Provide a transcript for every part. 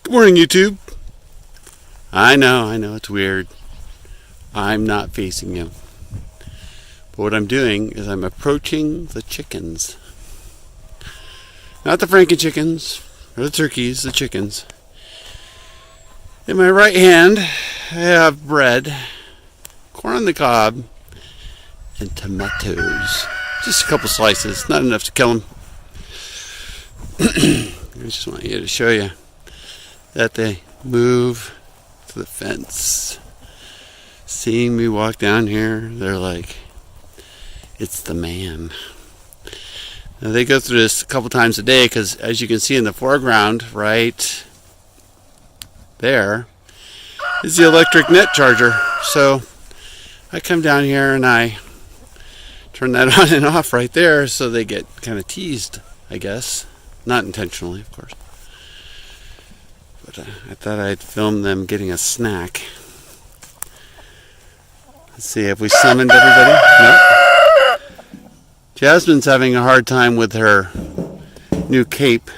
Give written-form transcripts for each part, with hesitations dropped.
Good morning, YouTube. I know, it's weird. I'm not facing you. But what I'm doing is I'm approaching the chickens. Not the Franken chickens, or the turkeys, the chickens. In my right hand, I have bread, corn on the cob, and tomatoes. Just a couple slices, not enough to kill them. I just want you to show you that they move to the fence. Seeing me walk down here, they're like, it's the man. Now they go through this a couple times a day because, as you can see in the foreground, right there is the electric net charger. So I come down here and I turn that on and off right there so they get kind of teased, I guess. Not intentionally, of course. But I thought I'd film them getting a snack. Let's see, have we summoned everybody? Nope. Jasmine's having a hard time with her new cape.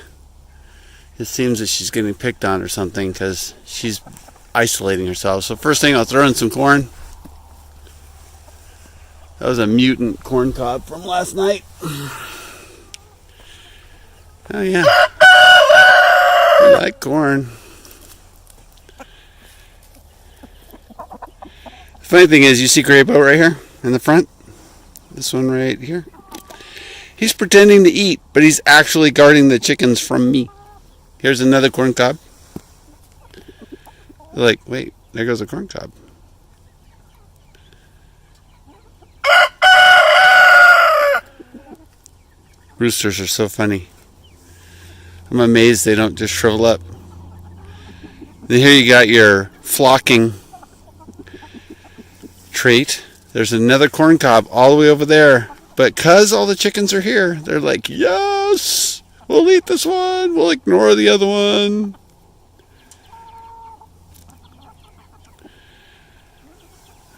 It seems that she's getting picked on or something because she's isolating herself. So first thing, I'll throw in some corn. That was a mutant corn cob from last night. Oh yeah. I like corn. The funny thing is, you see Gray Boat right here in the front? This one right here. He's pretending to eat, but he's actually guarding the chickens from me. Here's another corn cob. They're like, wait, there goes a corn cob. Roosters are so funny. I'm amazed they don't just shrivel up. Then here you got your flocking trait. There's another corn cob all the way over there. But because all the chickens are here, they're like, yes, we'll eat this one. We'll ignore the other one.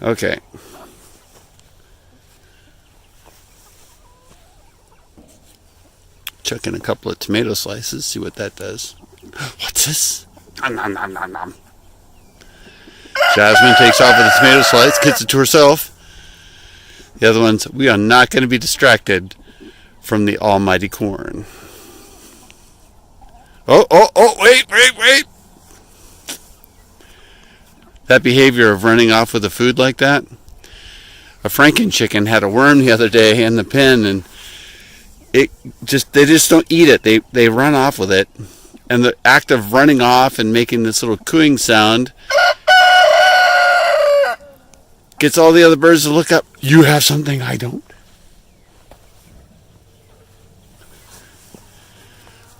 Okay. Chuck in a couple of tomato slices, see what that does. What's this? Nom, nom, nom, nom, nom. Jasmine takes off with a tomato slice, gets it to herself. The other ones, we are not going to be distracted from the almighty corn. Oh, wait. That behavior of running off with the food like that. A Franken chicken had a worm the other day in the pen, and they just don't eat it. They run off with it. And the act of running off and making this little cooing sound gets all the other birds to look up. You have something I don't.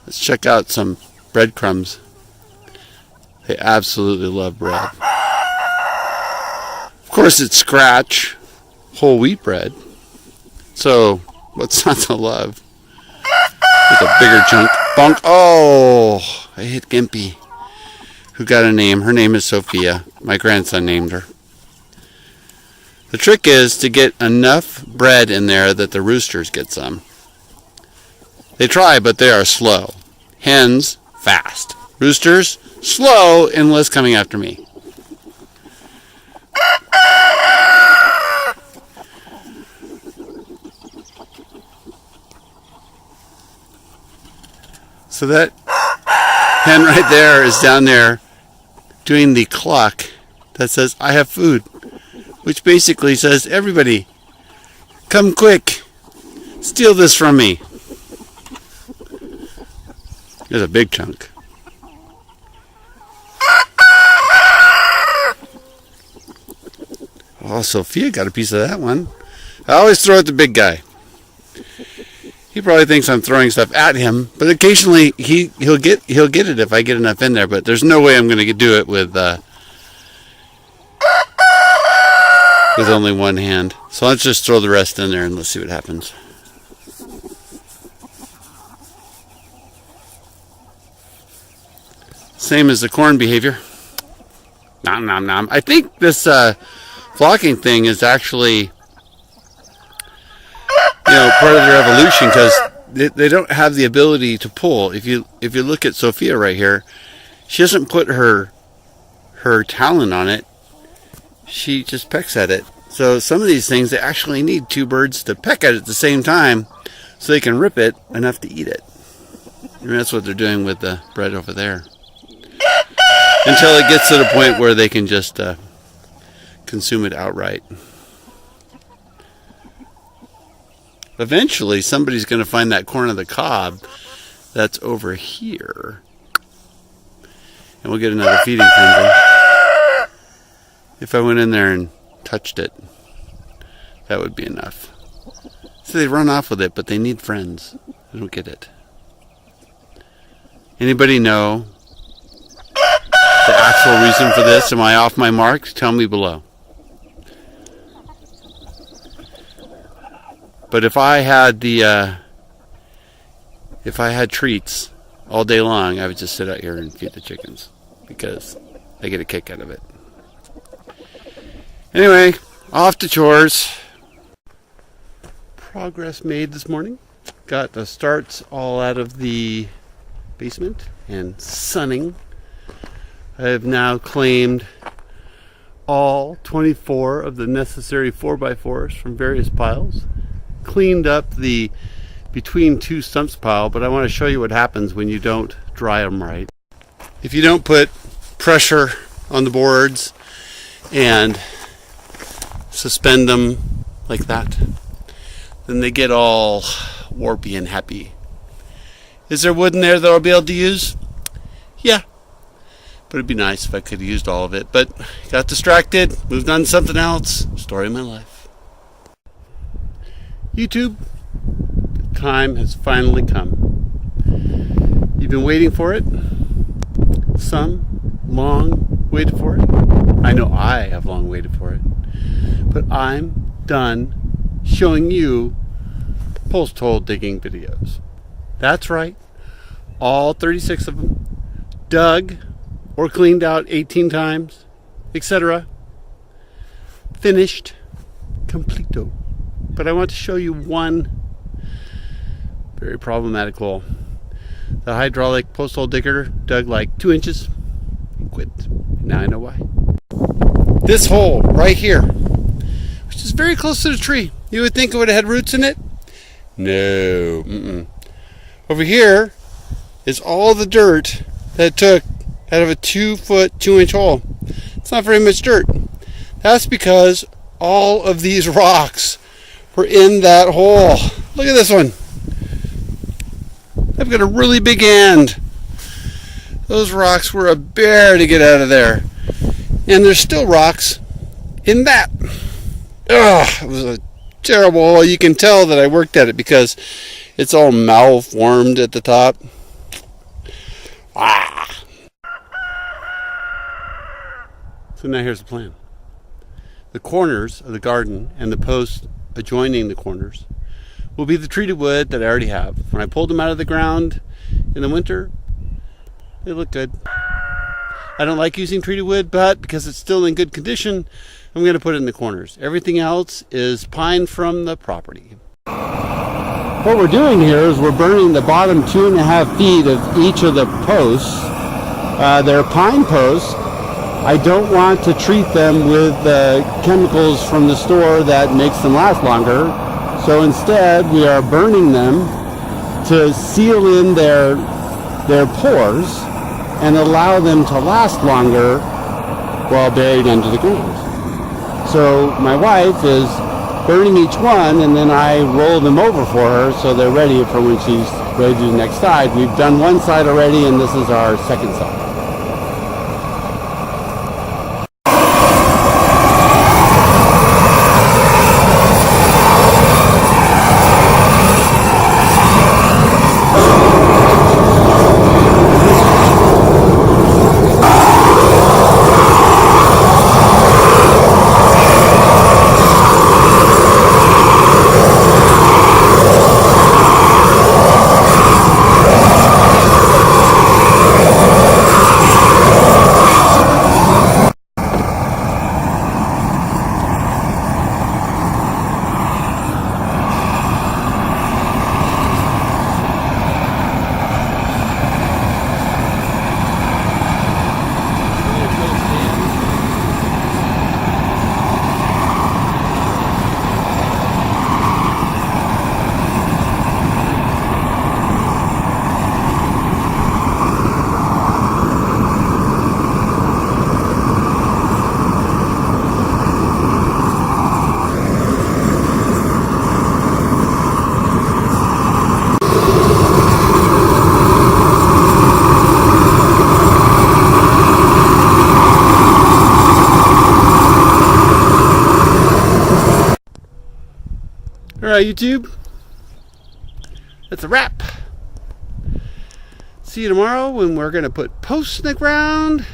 Let's check out some breadcrumbs. They absolutely love bread. Of course, it's scratch, whole wheat bread. So, what's not to love? With a bigger chunk. Bonk. Oh, I hit Gimpy, who got a name. Her name is Sophia. My grandson named her. The trick is to get enough bread in there that the roosters get some. They try, but they are slow. Hens, fast. Roosters, slow unless coming after me. So that hen right there is down there doing the clock that says, I have food. Which basically says, everybody, come quick, steal this from me. There's a big chunk. Oh, Sophia got a piece of that one. I always throw at the big guy. He probably thinks I'm throwing stuff at him, but occasionally he'll get it if I get enough in there. But there's no way I'm going to do it with only one hand. So let's just throw the rest in there and let's see what happens. Same as the corn behavior. Nom nom nom. I think this flocking thing is actually part of their evolution, because they don't have the ability to pull. If you look at Sophia right here, She doesn't put her talon on it. She just pecks at it. So some of these things, they actually need two birds to peck at it at the same time so they can rip it enough to eat it. And that's what they're doing with the bread over there. Until it gets to the point where they can just consume it outright. Eventually, somebody's going to find that corn of the cob that's over here. And we'll get another feeding frenzy. If I went in there and touched it, that would be enough. So they run off with it, but they need friends. I don't get it. Anybody know the actual reason for this? Am I off my mark? Tell me below. But if I had treats all day long, I would just sit out here and feed the chickens because I get a kick out of it. Anyway, off to chores. Progress made this morning. Got the starts all out of the basement and sunning. I have now claimed all 24 of the necessary 4x4s from various piles. Cleaned up the between two stumps pile, but I want to show you what happens when you don't dry them right. If you don't put pressure on the boards and suspend them like that, then they get all warpy and happy. Is there wood in there that I'll be able to use? Yeah, but it'd be nice if I could have used all of it, but got distracted, moved on to something else. Story of my life. YouTube, the time has finally come. You've been waiting for it. Some long waited for it. I know I have long waited for it. But I'm done showing you post hole digging videos. That's right. All 36 of them. Dug or cleaned out 18 times, etc. Finished. Completo. But I want to show you one very problematic hole. The hydraulic post hole digger dug like 2 inches and quit. Now I know why. This hole right here, which is very close to the tree. You would think it would have had roots in it. No. Over here is all the dirt that it took out of a 2-foot, 2-inch hole. It's not very much dirt. That's because all of these rocks were in that hole. Look at this one. I've got a really big end. Those rocks were a bear to get out of there. And there's still rocks in that. Ugh, it was a terrible hole. You can tell that I worked at it because it's all malformed at the top. So now here's the plan. The corners of the garden and the posts adjoining the corners will be the treated wood that I already have. When I pulled them out of the ground in the winter, they look good. I don't like using treated wood, but because it's still in good condition, I'm going to put it in the corners. Everything else is pine from the property. What we're doing here is we're burning the bottom 2.5 feet of each of the posts. They're pine posts. I don't want to treat them with chemicals from the store that makes them last longer. So instead, we are burning them to seal in their pores and allow them to last longer while buried under the ground. So my wife is burning each one, and then I roll them over for her so they're ready for when she's ready to do the next side. We've done one side already, and this is our second side. YouTube, that's a wrap. See you tomorrow when we're going to put posts in the ground.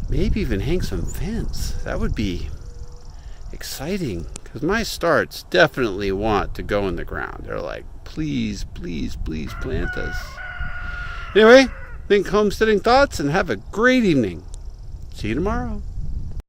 Maybe even hang some fence. That would be exciting, because my starts definitely want to go in the ground. They're like, please, please, please plant us. Anyway, think homesteading thoughts and have a great evening. See you tomorrow.